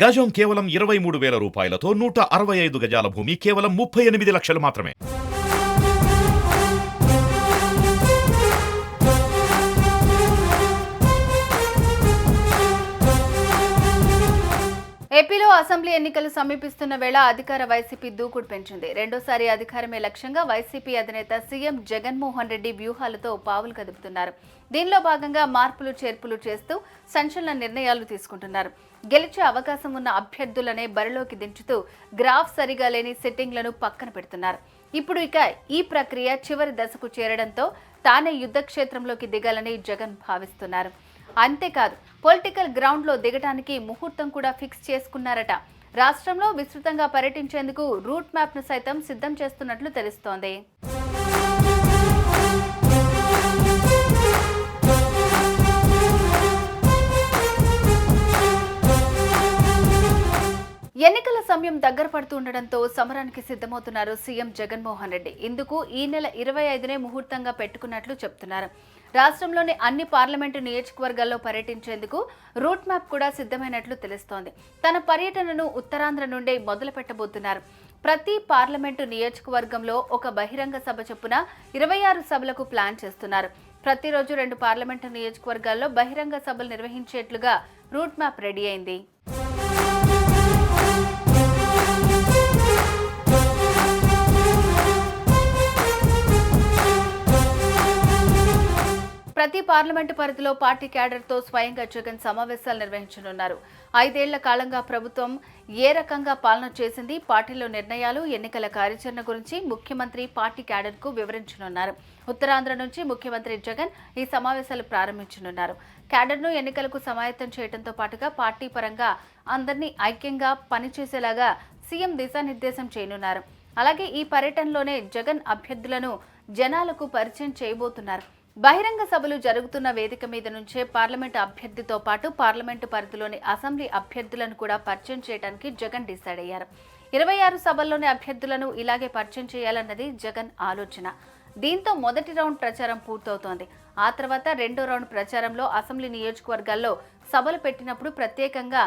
గజం కేవలం 23,000 రూపాయలతో 165 గజాల భూమి కేవలం 38 లక్షలు మాత్రమే. ఏపీలో అసెంబ్లీ ఎన్నికలు సమీపిస్తున్న వేళ అధికార వైసీపీ దూకుడు పెంచింది. రెండోసారి అధికారమే లక్ష్యంగా వైసీపీ అధినేత సీఎం జగన్మోహన్ రెడ్డి వ్యూహాలతో పావులు కదుపుతున్నారు. దీనిలో భాగంగా మార్పులు చేర్పులు చేస్తూ సంచలన నిర్ణయాలు తీసుకుంటున్నారు. గెలిచే అవకాశం ఉన్న అభ్యర్థులనే బరిలోకి దించుతూ గ్రాఫ్ సరిగా లేని సెట్టింగ్లను పక్కన పెడుతున్నారు. ఇప్పుడు ఈ ప్రక్రియ చివరి దశకు చేరడంతో తానే యుద్ధ క్షేత్రంలోకి దిగాలని జగన్ భావిస్తున్నారు. అంతేకాదు, పొలిటికల్ గ్రౌండ్ లో దిగడానికి ముహూర్తం కూడా ఫిక్స్ చేసుకున్నారట. రాష్ట్రంలో విస్తృతంగా పర్యటించేందుకు రూట్ మ్యాప్ ను సైతం సిద్ధం చేస్తున్నట్లు తెలుస్తోంది. ఎన్నికల సమయం దగ్గర పడుతుండటంతో సమరానికి సిద్ధమవుతున్నారు సీఎం జగన్మోహన్ రెడ్డి. ఇందుకు ఈ నెల 25నే ముహూర్తంగా పెట్టుకున్నట్లు చెప్తున్నారు. రాష్ట్రంలోని అన్ని పార్లమెంటు నియోజకవర్గాల్లో పర్యటించేందుకు రూట్ మ్యాప్ కూడా సిద్ధమైనట్లు తెలుస్తోంది. తన పర్యటనను ఉత్తరాంధ్ర నుండే మొదలు పెట్టబోతున్నారు. ప్రతి పార్లమెంటు నియోజకవర్గంలో ఒక బహిరంగ సభ చొప్పున 26 సభలకు ప్లాన్ చేస్తున్నారు. ప్రతిరోజు 2 పార్లమెంటు నియోజకవర్గాల్లో బహిరంగ సభలు నిర్వహించేట్లుగా రూట్ మ్యాప్ రెడీ అయింది. ప్రతి పార్లమెంటు పరిధిలో పార్టీ క్యాడర్తో స్వయంగా జగన్ సమావేశాలు నిర్వహించనున్నారు. 5 ఏళ్ల కాలంగా ప్రభుత్వం ఏ రకంగా పాలన చేసింది, పార్టీలో నిర్ణయాలు, ఎన్నికల కార్యాచరణ గురించి ముఖ్యమంత్రి పార్టీ క్యాడర్కు వివరించనున్నారు. ఉత్తరాంధ్ర నుంచి ముఖ్యమంత్రి జగన్ ఈ సమావేశాలు ప్రారంభించనున్నారు. క్యాడర్ను ఎన్నికలకు సమాయత్తం చేయడంతో పాటుగా పార్టీ పరంగా అందరినీ ఐక్యంగా పనిచేసేలాగా సీఎం దిశానిర్దేశం చేయనున్నారు. అలాగే ఈ పర్యటనలోనే జగన్ అభ్యర్థులను జనాలకు పరిచయం చేయబోతున్నారు. బహిరంగ సభలు జరుగుతున్న వేదిక మీద నుంచే పార్లమెంటు అభ్యర్థితో పాటు పార్లమెంటు పరిధిలోని అసెంబ్లీ అభ్యర్థులను కూడా పరిచయం చేయడానికి జగన్ డిసైడ్ అయ్యారు. 26 సభల్లోని అభ్యర్థులను ఇలాగే పరిచయం చేయాలన్నది జగన్ ఆలోచన. దీంతో మొదటి రౌండ్ ప్రచారం పూర్తవుతోంది. ఆ తర్వాత రెండో రౌండ్ ప్రచారంలో అసెంబ్లీ నియోజకవర్గాల్లో సభలు పెట్టినప్పుడు ప్రత్యేకంగా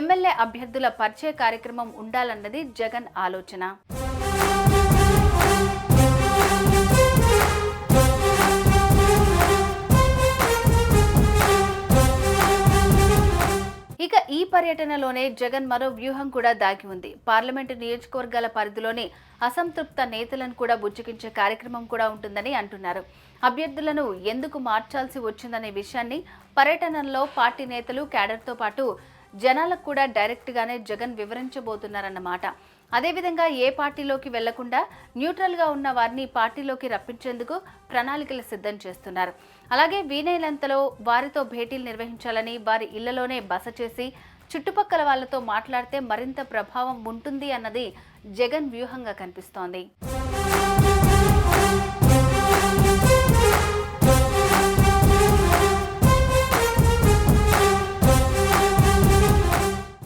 ఎమ్మెల్యే అభ్యర్థుల పరిచయ కార్యక్రమం ఉండాలన్నది జగన్ ఆలోచన. ఇక ఈ పర్యటనలోనే జగన్ మరో వ్యూహం కూడా దాగి ఉంది. పార్లమెంటు నియోజకవర్గాల పరిధిలోని అసంతృప్త నేతలను కూడా బుజ్జగించే కార్యక్రమం కూడా ఉంటుందని అంటున్నారు. అభ్యర్థులను ఎందుకు మార్చాల్సి వచ్చిందనే విషయాన్ని పర్యటనలో పార్టీ నేతలు, క్యాడర్తో పాటు జనాలకు కూడా డైరెక్ట్ గానే జగన్ వివరించబోతున్నారన్నమాట. అదేవిధంగా ఏ పార్టీలోకి వెళ్లకుండా న్యూట్రల్ గా ఉన్న వారిని పార్టీలోకి రప్పించేందుకు ప్రణాళికలు సిద్ధం చేస్తున్నారు. అలాగే వీలైనంతలో వారితో భేటీలు నిర్వహించాలని, వారి ఇళ్లలోనే బస చేసి చుట్టుపక్కల వాళ్లతో మాట్లాడితే మరింత ప్రభావం ఉంటుంది అన్నది జగన్ వ్యూహంగా కనిపిస్తోంది.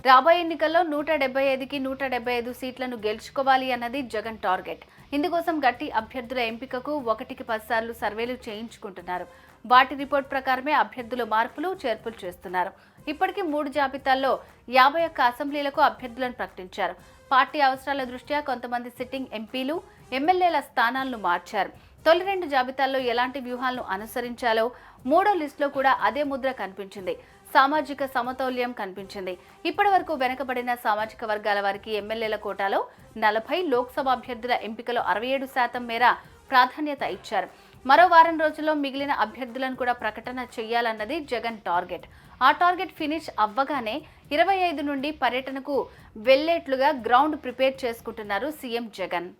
రాబోయే ఎన్నికల్లో 175కి 175 సీట్లను గెలుచుకోవాలి అన్నది జగన్ టార్గెట్. ఇందుకోసం గట్టి అభ్యర్థుల ఎంపికకు 1కి 10 సార్లు సర్వేలు చేయించుకుంటున్నారు. వాటి రిపోర్ట్ ప్రకారమే అభ్యర్థులు మార్పులు చేర్పులు చేస్తున్నారు. ఇప్పటికీ 3 జాబితాల్లో 51 అసెంబ్లీలకు అభ్యర్థులను ప్రకటించారు. పార్టీ అవసరాల దృష్ట్యా కొంతమంది సిట్టింగ్ ఎంపీలు, ఎమ్మెల్యేల స్థానాలను మార్చారు. తొలి 2 జాబితాల్లో ఎలాంటి వ్యూహాలను అనుసరించాలో మూడో లిస్టులో కూడా అదే ముద్ర కనిపించింది. సామాజిక సమతౌల్యం కనిపించింది. ఇప్పటి వరకు వెనుకబడిన సామాజిక వర్గాల వారికి ఎమ్మెల్యేల కోటాలో 40, లోక్సభ అభ్యర్థుల ఎంపికలో 67% మేర ప్రాధాన్యత ఇచ్చారు. మరో వారం రోజుల్లో మిగిలిన అభ్యర్థులను కూడా ప్రకటన చేయాలన్నది జగన్ టార్గెట్. ఆ టార్గెట్ ఫినిష్ అవ్వగానే 25 నుండి పర్యటనకు వెళ్లేట్లుగా గ్రౌండ్ ప్రిపేర్ చేసుకుంటున్నారు సీఎం జగన్.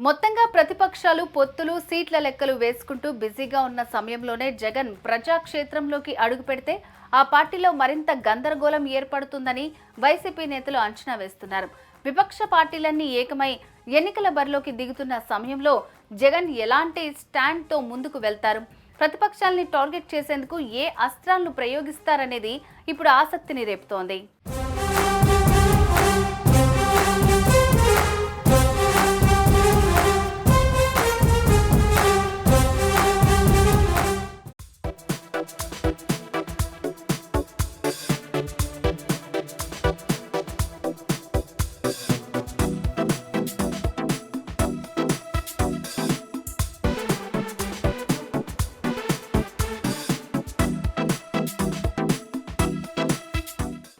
మొత్తంగా ప్రతిపక్షాలు పొత్తులు, సీట్ల లెక్కలు వేసుకుంటూ బిజీగా ఉన్న సమయంలోనే జగన్ ప్రజాక్షేత్రంలోకి అడుగు పెడితే ఆ పార్టీలో మరింత గందరగోళం ఏర్పడుతుందని వైసీపీ నేతలు అంచనా వేస్తున్నారు. విపక్ష పార్టీలన్నీ ఏకమై ఎన్నికల బరిలోకి దిగుతున్న సమయంలో జగన్ ఎలాంటి స్టాండ్తో ముందుకు వెళ్తారు, ప్రతిపక్షాల్ని టార్గెట్ చేసేందుకు ఏ అస్త్రాలను ప్రయోగిస్తారనేది ఇప్పుడు ఆసక్తిని రేపుతోంది.